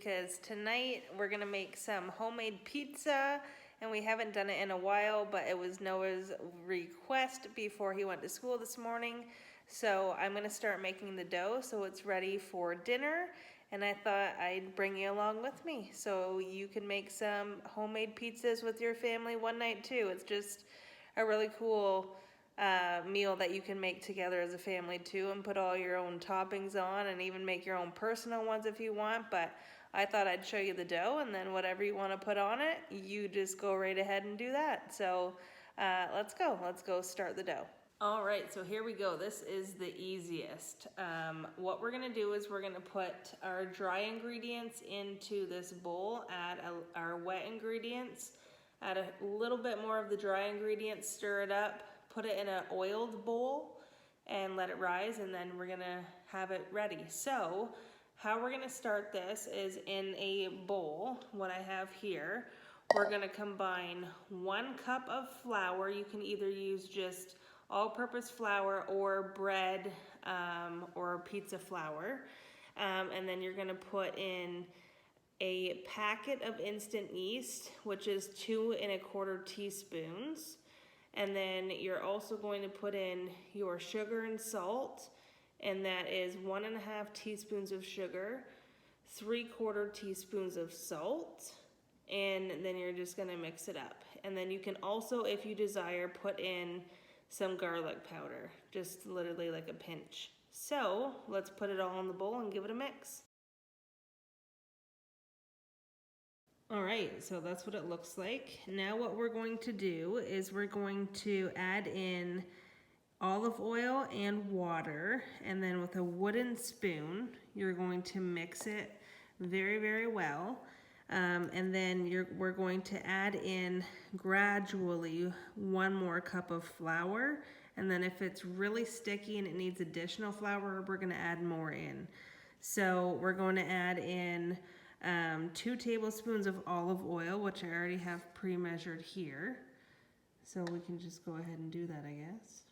because tonight we're gonna make some homemade pizza, and we haven't done it in a while, but it was Noah's request before he went to school this morning. So I'm gonna start making the dough so it's ready for dinner, and I thought I'd bring you along with me so you can make some homemade pizzas with your family one night too. It's just a really cool meal that you can make together as a family too, and put all your own toppings on, and even make your own personal ones if you want. But I thought I'd show you the dough, and then whatever you want to put on it, you just go right ahead and do that. So let's go start the dough. All right, so here we go. This is the easiest. What we're gonna do is we're gonna put our dry ingredients into this bowl, add our wet ingredients, add a little bit more of the dry ingredients, stir it up, put it in an oiled bowl, and let it rise, and then we're gonna have it ready. So how we're gonna start this is in a bowl, what I have here, we're gonna combine 1 cup of flour. You can either use just all-purpose flour or bread or pizza flour. And then you're gonna put in a packet of instant yeast, which is 2 1/4 teaspoons. And then you're also going to put in your sugar and salt, and that is 1 1/2 teaspoons of sugar, 3/4 teaspoons of salt, and then you're just gonna mix it up. And then you can also, if you desire, put in some garlic powder, just literally like a pinch. So let's put it all in the bowl and give it a mix. All right, so that's what it looks like. Now what we're going to do is we're going to add in olive oil and water, and then with a wooden spoon, you're going to mix it very, very well. And then we're going to add in gradually 1 more cup of flour. And then if it's really sticky and it needs additional flour, we're gonna add more in. So we're going to add in 2 tablespoons of olive oil, which I already have pre-measured here. So we can just go ahead and do that, I guess.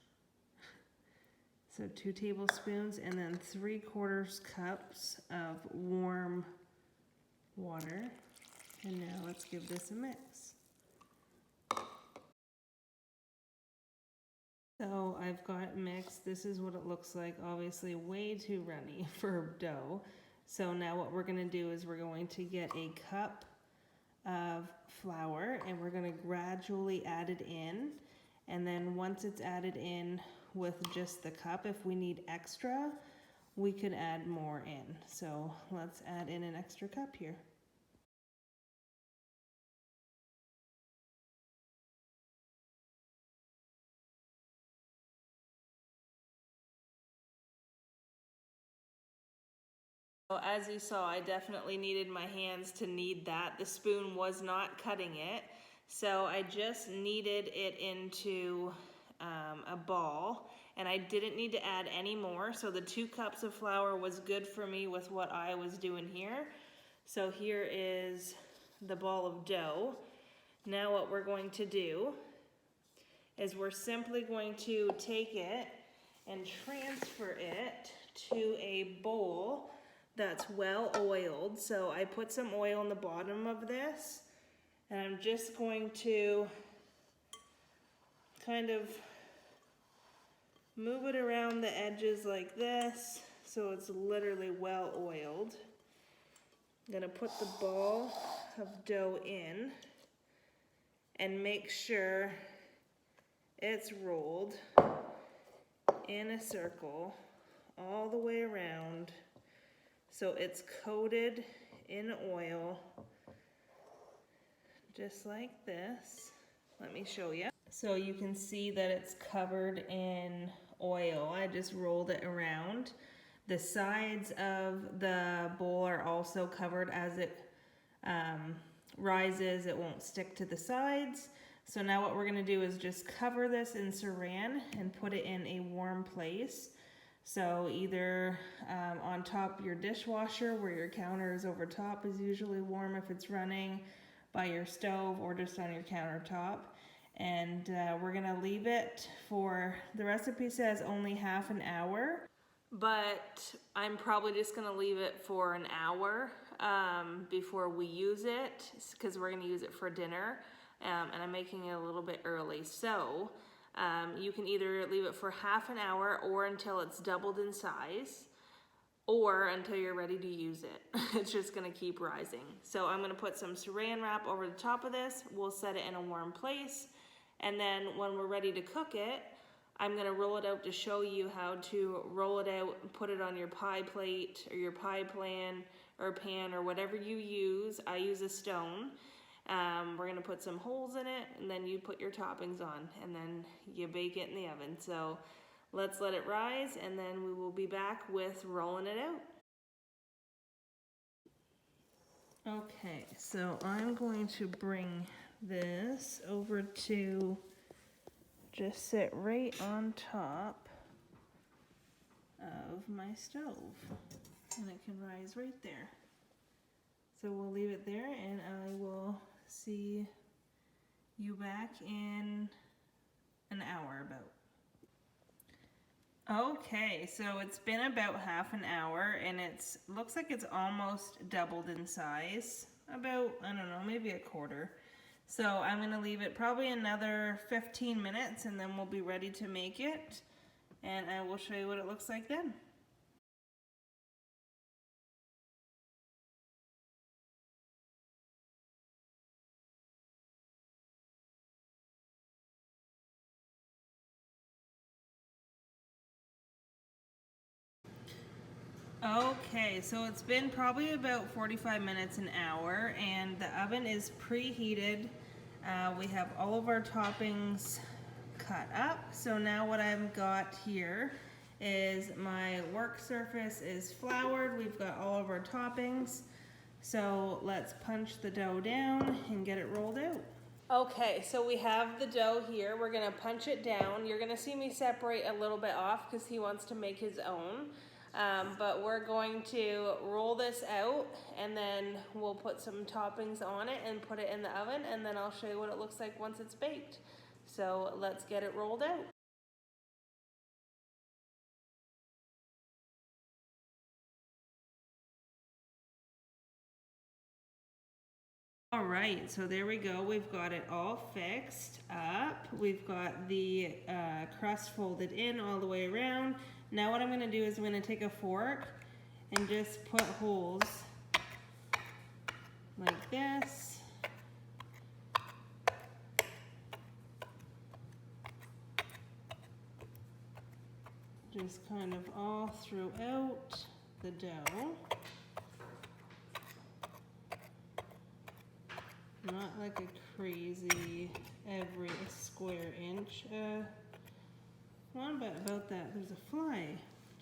So 2 tablespoons, and then 3/4 cups of warm water. And now let's give this a mix. So I've got it mixed. This is what it looks like. Obviously way too runny for dough. So now what we're gonna do is we're going to get a cup of flour, and we're gonna gradually add it in. And then once it's added in with just the cup, if we need extra, we could add more in. So let's add in an extra cup here. So as you saw, I definitely needed my hands to knead that. The spoon was not cutting it, so I just kneaded it into a ball, and I didn't need to add any more. So the 2 cups of flour was good for me with what I was doing here. So here is the ball of dough. Now what we're going to do is we're simply going to take it and transfer it to a bowl that's well oiled. So I put some oil in the bottom of this, and I'm just going to kind of move it around the edges like this, so it's literally well oiled. I'm gonna put the ball of dough in and make sure it's rolled in a circle all the way around, so it's coated in oil, just like this. Let me show you. So you can see that it's covered in oil. I just rolled it around. The sides of the bowl are also covered. As it rises, it won't stick to the sides. So now what we're gonna do is just cover this in saran and put it in a warm place. So either on top of your dishwasher, where your counter is over top is usually warm if it's running, by your stove, or just on your countertop. And we're gonna leave it for, the recipe says only half an hour, but I'm probably just gonna leave it for an hour. before we use it, because we're going to use it for dinner, and I'm making it a little bit early. So you can either leave it for half an hour or until it's doubled in size, or until you're ready to use it. It's just gonna keep rising. So I'm gonna put some saran wrap over the top of this. We'll set it in a warm place. And then when we're ready to cook it, I'm gonna roll it out to show you how to roll it out and put it on your pie plate or your pie pan or whatever you use. I use a stone. We're gonna put some holes in it, and then you put your toppings on, and then you bake it in the oven. So let's let it rise, and then we will be back with rolling it out. Okay, so I'm going to bring this over to just sit right on top of my stove, and it can rise right there. So we'll leave it there, and I will see you back in an hour about. Okay, so it's been about half an hour, and looks like it's almost doubled in size. About, I don't know, maybe a quarter. So I'm going to leave it probably another 15 minutes, and then we'll be ready to make it. And I will show you what it looks like then. Okay, so it's been probably about 45 minutes, an hour, and the oven is preheated. We have all of our toppings cut up. So now what I've got here is my work surface is floured. We've got all of our toppings. So let's punch the dough down and get it rolled out. Okay, so we have the dough here. We're gonna punch it down. You're gonna see me separate a little bit off because he wants to make his own. But we're going to roll this out, and then we'll put some toppings on it and put it in the oven, and then I'll show you what it looks like once it's baked. So let's get it rolled out. All right, so there we go. We've got it all fixed up. We've got the crust folded in all the way around. Now what I'm gonna do is I'm gonna take a fork and just put holes like this. Just kind of all throughout the dough. Not like a crazy every square inch one, but about that. There's a fly.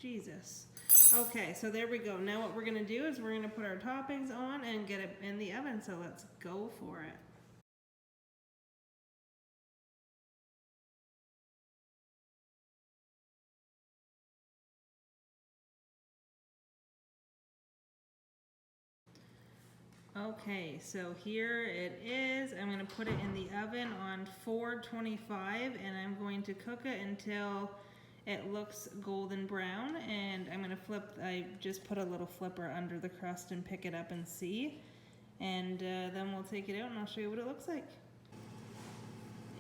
Jesus. Okay, so there we go. Now what we're gonna do is we're gonna put our toppings on and get it in the oven, so let's go for it. Okay, so here it is. I'm going to put it in the oven on 425, and I'm going to cook it until it looks golden brown. And I'm going to I just put a little flipper under the crust and pick it up and see. And then we'll take it out and I'll show you what it looks like.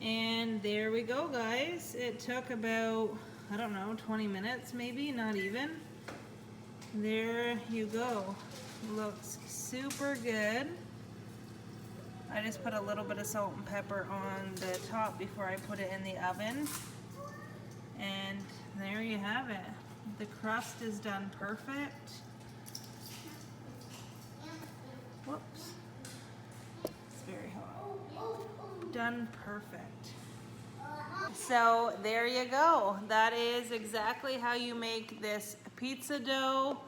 And there we go, guys. It took about, I don't know, 20 minutes maybe, not even. There you go. Looks super good. I just put a little bit of salt and pepper on the top before I put it in the oven. And there you have it. The crust is done perfect. Whoops. It's very hot. Done perfect. So there you go. That is exactly how you make this pizza dough.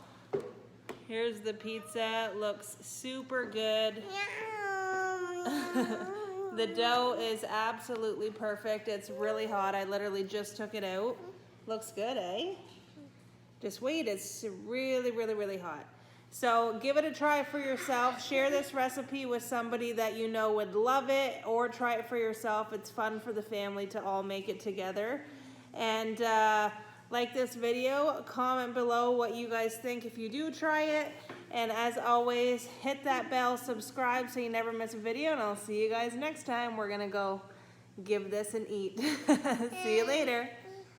Here's the pizza. Looks super good. The dough is absolutely perfect. It's really hot. I literally just took it out. Looks good, eh? Just wait, it's really, really, really hot. So give it a try for yourself. Share this recipe with somebody that you know would love it, or try it for yourself. It's fun for the family to all make it together. And like this video, comment below what you guys think if you do try it. And as always, hit that bell, subscribe so you never miss a video, and I'll see you guys next time. We're gonna go give this an eat. See you later.